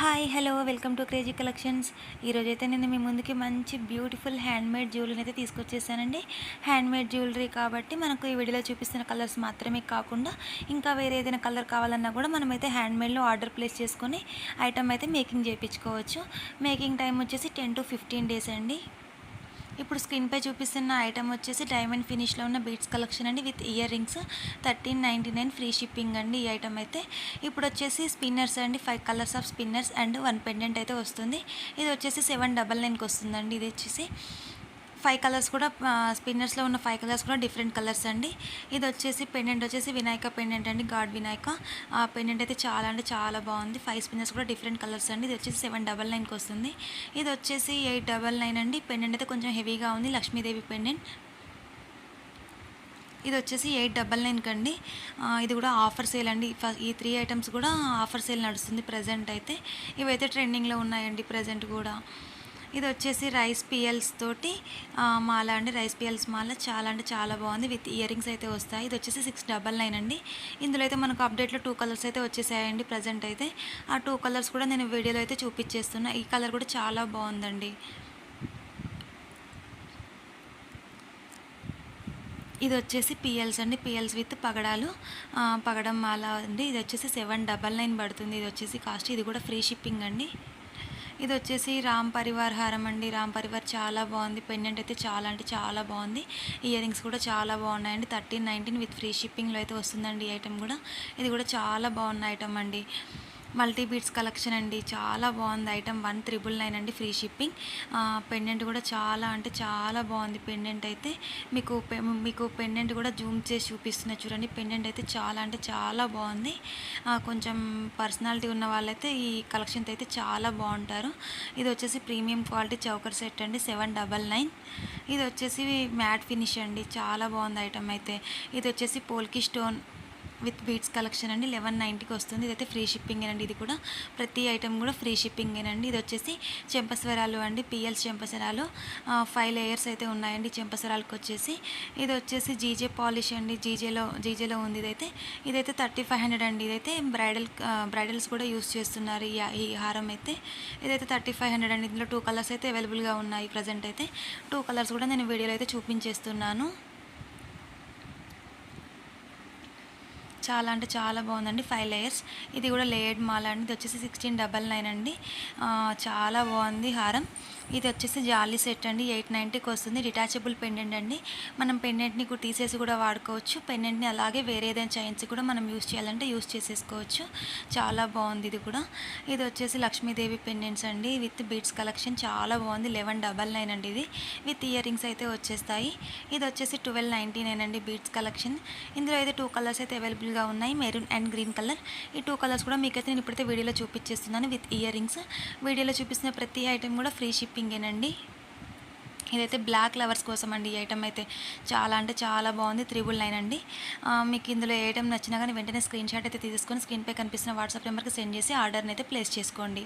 Hi hello welcome to crazy collections. ఈరోజైతే నేను మీ ముందుకి మంచి బ్యూటిఫుల్ హ్యాండ్మేడ్ జ్యువెలరీని అయితే తీసుకొచ్చేసానండి. హ్యాండ్మేడ్ జ్యువెలరీ కాబట్టి మనకు ఈ వీడియోలో చూపిస్తున్న కలర్స్ మాత్రమే కాకుండా ఇంకా వేరే ఏదైనా కలర్ కావాలన్నా కూడా మనమైతే హ్యాండ్మేడ్లో ఆర్డర్ ప్లేస్ చేసుకొని ఐటమ్ అయితే మేకింగ్ చేయించుకోవచ్చు. మేకింగ్ టైం వచ్చేసి 10 to 15 days అండి. ఇప్పుడు స్క్రీన్పై చూపిస్తున్న ఐటమ్ వచ్చేసి డైమండ్ ఫినిష్లో ఉన్న బీడ్స్ కలెక్షన్ అండి, with ear rings. 1399 free shipping అండి ఈ ఐటమ్ అయితే. ఇప్పుడు వచ్చేసి స్పిన్నర్స్ అండి, 5 colours of spinners and 1 pendant అయితే వస్తుంది. ఇది వచ్చేసి 799కి వస్తుందండి. ఇది వచ్చేసి 5 కలర్స్ కూడా స్పిన్నర్స్లో ఉన్న 5 కలర్స్ కూడా డిఫరెంట్ కలర్స్ అండి. ఇది వచ్చేసి పెండెంట్ వచ్చేసి వినాయక పెండెంట్ అండి, గాడ్ వినాయక. ఆ పెండెంట్ అయితే చాలా అంటే చాలా బాగుంది. 5 స్పిన్నర్స్ కూడా డిఫరెంట్ కలర్స్ అండి. ఇది వచ్చేసి 799కి వస్తుంది. ఇది వచ్చేసి 899 అండి. పెండెంట్ అయితే కొంచెం హెవీగా ఉంది, లక్ష్మీదేవి పెండెంట్. ఇది వచ్చేసి 899 అండి. ఇది కూడా ఆఫర్ సేల్ అండి. ఈ 3 ఐటమ్స్ కూడా ఆఫర్ సేల్ నడుస్తుంది ప్రజెంట్ అయితే. ఇవైతే ట్రెండింగ్లో ఉన్నాయండి ప్రజెంట్ కూడా. ఇది వచ్చేసి రైస్ పియల్స్ తోటి మాల అండి, రైస్ పియల్స్ మాల. చాలా అంటే చాలా బాగుంది, విత్ ఇయర్ రింగ్స్ అయితే వస్తాయి. ఇది వచ్చేసి 699 అండి. ఇందులో అయితే మనకు అప్డేట్లో 2 కలర్స్ అయితే వచ్చేసాయండి ప్రజెంట్ అయితే. ఆ 2 కలర్స్ కూడా నేను వీడియోలో అయితే చూపించేస్తున్నా. ఈ కలర్ కూడా చాలా బాగుందండి. ఇది వచ్చేసి పిఎల్స్ అండి, పిఎల్స్ విత్ పగడాలు, పగడం మాల అండి. ఇది వచ్చేసి 799 పడుతుంది. ఇది వచ్చేసి కాస్ట్. ఇది కూడా ఫ్రీ షిప్పింగ్ అండి. ఇది వచ్చేసి రామ్ పరివార్ హారం అండి. రామ్ పరివార్ చాలా బాగుంది. పెండెంట్ అయితే చాలా అంటే చాలా బాగుంది. ఇయర్ రింగ్స్ కూడా చాలా బాగున్నాయండి. 1319 విత్ ఫ్రీ షిప్పింగ్లో అయితే వస్తుందండి ఈ ఐటమ్ కూడా. ఇది కూడా చాలా బాగున్న ఐటమ్ అండి. మల్టీ బీడ్స్ కలెక్షన్ అండి, చాలా బాగుంది ఐటమ్. 1399 అండి, ఫ్రీ షిప్పింగ్. పెండెంట్ కూడా చాలా అంటే చాలా బాగుంది పెండెంట్ అయితే. మీకు పెండెంట్ కూడా జూమ్ చేసి చూపిస్తున్నా చూడండి. పెండెంట్ అయితే చాలా అంటే చాలా బాగుంది. కొంచెం పర్సనాలిటీ ఉన్న వాళ్ళైతే ఈ కలెక్షన్తో అయితే చాలా బాగుంటారు. ఇది వచ్చేసి ప్రీమియం క్వాలిటీ చౌకర్ సెట్ అండి, 799. ఇది వచ్చేసి మ్యాట్ ఫినిష్ అండి, చాలా బాగుంది ఐటమ్ అయితే. ఇది వచ్చేసి పోల్కి స్టోన్ విత్ బీడ్స్ కలెక్షన్ అండి, 1190కి వస్తుంది. ఇదైతే ఫ్రీ షిప్పింగ్ అండి. ఇది కూడా ప్రతి ఐటమ్ కూడా ఫ్రీ షిప్పింగ్ అండి. ఇది వచ్చేసి చెంపస్వరాలు అండి, పిఎల్స్ చెంపస్వరాలు. 5 లేయర్స్ అయితే ఉన్నాయండి చెంపస్వరాలకు వచ్చేసి. ఇది వచ్చేసి జీజే పాలిష్ అండి, జీజేలో ఉంది ఇదైతే. ఇదైతే 3500 అండి. ఇదైతే బ్రైడల్స్ కూడా యూస్ చేస్తున్నారు ఈ హారం అయితే. ఇదైతే 3500 అండి. ఇందులో 2 కలర్స్ అయితే అవైలబుల్గా ఉన్నాయి ప్రజెంట్ అయితే. 2 కలర్స్ కూడా నేను వీడియోలో అయితే చూపించేస్తున్నాను. చాలా అంటే చాలా బాగుందండి. 5 లేయర్స్. ఇది కూడా లేయర్డ్ మాల అండి. ఇది వచ్చేసి 1699 అండి. చాలా బాగుంది హారం. ఇది వచ్చేసి జాలీ సెట్ అండి, 890కి వస్తుంది. డిటాచబుల్ పెండెంట్ అండి. మనం పెండెంట్ని తీసేసి కూడా వాడుకోవచ్చు. పెండెంట్ని అలాగే వేరే ఏదైనా చైన్స్ కూడా మనం యూస్ చేయాలంటే యూస్ చేసేసుకోవచ్చు. చాలా బాగుంది ఇది కూడా. ఇది వచ్చేసి లక్ష్మీదేవి పెండెంట్స్ అండి, విత్ బీడ్స్ కలెక్షన్. చాలా బాగుంది. 1199 అండి. ఇది విత్ ఇయర్ రింగ్స్ అయితే వచ్చేస్తాయి. ఇది వచ్చేసి 1299 అండి, బీడ్స్ కలెక్షన్. ఇందులో అయితే 2 కలర్స్ అయితే అవైలబుల్గా ఉన్నాయి, మెరూన్ అండ్ గ్రీన్ కలర్. ఈ 2 కలర్స్ కూడా మీకైతే నేను ఇప్పుడైతే వీడియోలో చూపించేస్తున్నాను విత్ ఇయర్ రింగ్స్. వీడియోలో చూపిస్తున్న ప్రతి ఐటెం కూడా ఫ్రీ షిప్పింగేనండి. ఇదైతే బ్లాక్ లవర్స్ కోసం అండి. ఈ ఐటమ్ అయితే చాలా అంటే చాలా బాగుంది, 399 అండి. మీకు ఇందులో ఏ ఐటమ్ నచ్చినా కానీ వెంటనే స్క్రీన్ షాట్ అయితే తీసుకొని స్క్రీన్పై కనిపిస్తున్న వాట్సాప్ నెంబర్కి సెండ్ చేసి ఆర్డర్ని అయితే ప్లేస్ చేసుకోండి.